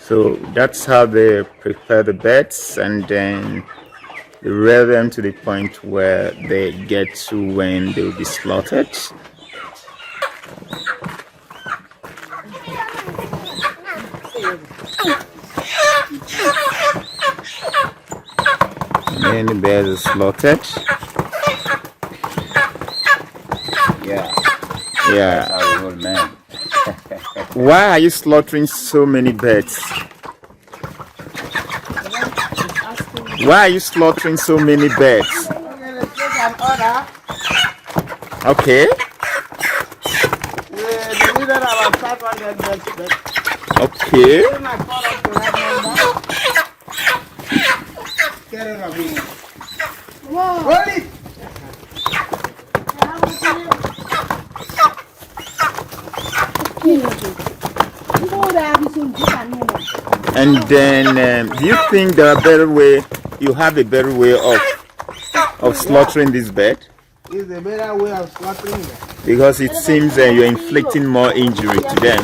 So that's how they prepare the birds, and then they rear them to the point where they get to when they will be slaughtered. And then the birds are slaughtered. Yeah. Yeah. That's how we roll, man. Why are you slaughtering so many birds? Why are you slaughtering so many birds? Okay. Okay. And then, do you think there are better way? You have a better way of slaughtering this bird? Is a better way of slaughtering them. Because it seems you're inflicting more injury to them.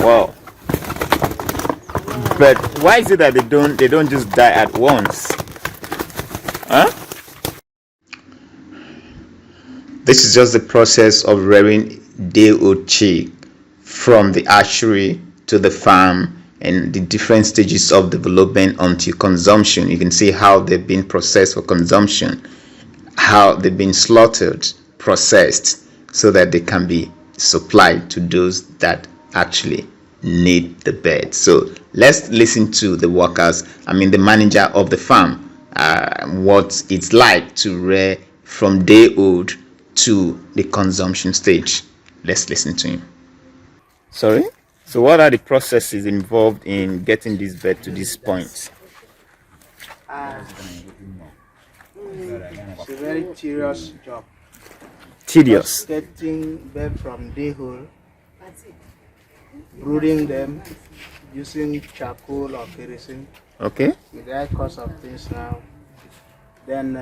Wow. But why is it that they don't just die at once? Huh? This is just the process of rearing day-old chick from the hatchery to the farm and the different stages of development until consumption. You can see how they've been processed for consumption, how they've been slaughtered, processed, so that they can be supplied to those that actually need the bird. So let's listen to the workers, the manager of the farm, what it's like to rear from day old to the consumption stage. Let's listen to him. Sorry? So what are the processes involved in getting this bird to this point? It's a very tedious job. Tedious. Getting bird from day old, brooding them using charcoal or kerosene. Okay. With the high cost of things now. Then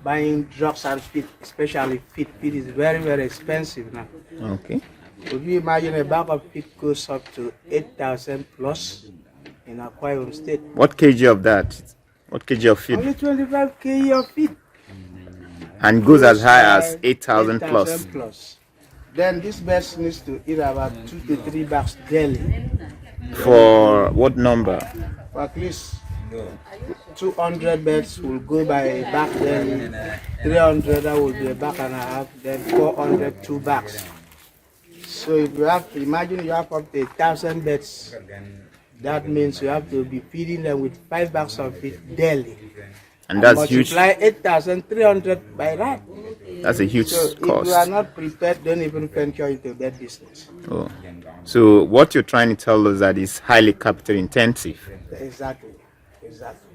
buying drugs and feed, especially feed. Feed is very, very expensive now. Okay. If you imagine a bag of feed goes up to 8,000 plus in Akwa Ibom State. What kg of that? What kg of feed? Only 25 kg of feed. And goes as high as 8,000 plus. Then this bird needs to eat about 2 to 3 bags daily. For what number? For at least 200 birds will go by a bag, then 300 that will be a bag and a half, then 400 2 bags. So if you have, imagine you have up to 1,000 birds, that means you have to be feeding them with 5 bags of feed daily. And that's huge. Multiply 8,300 by that. That's a huge So cost. if you are not prepared, don't even venture into that business. Oh. So what you're trying to tell us that is highly capital intensive. Exactly. Exactly.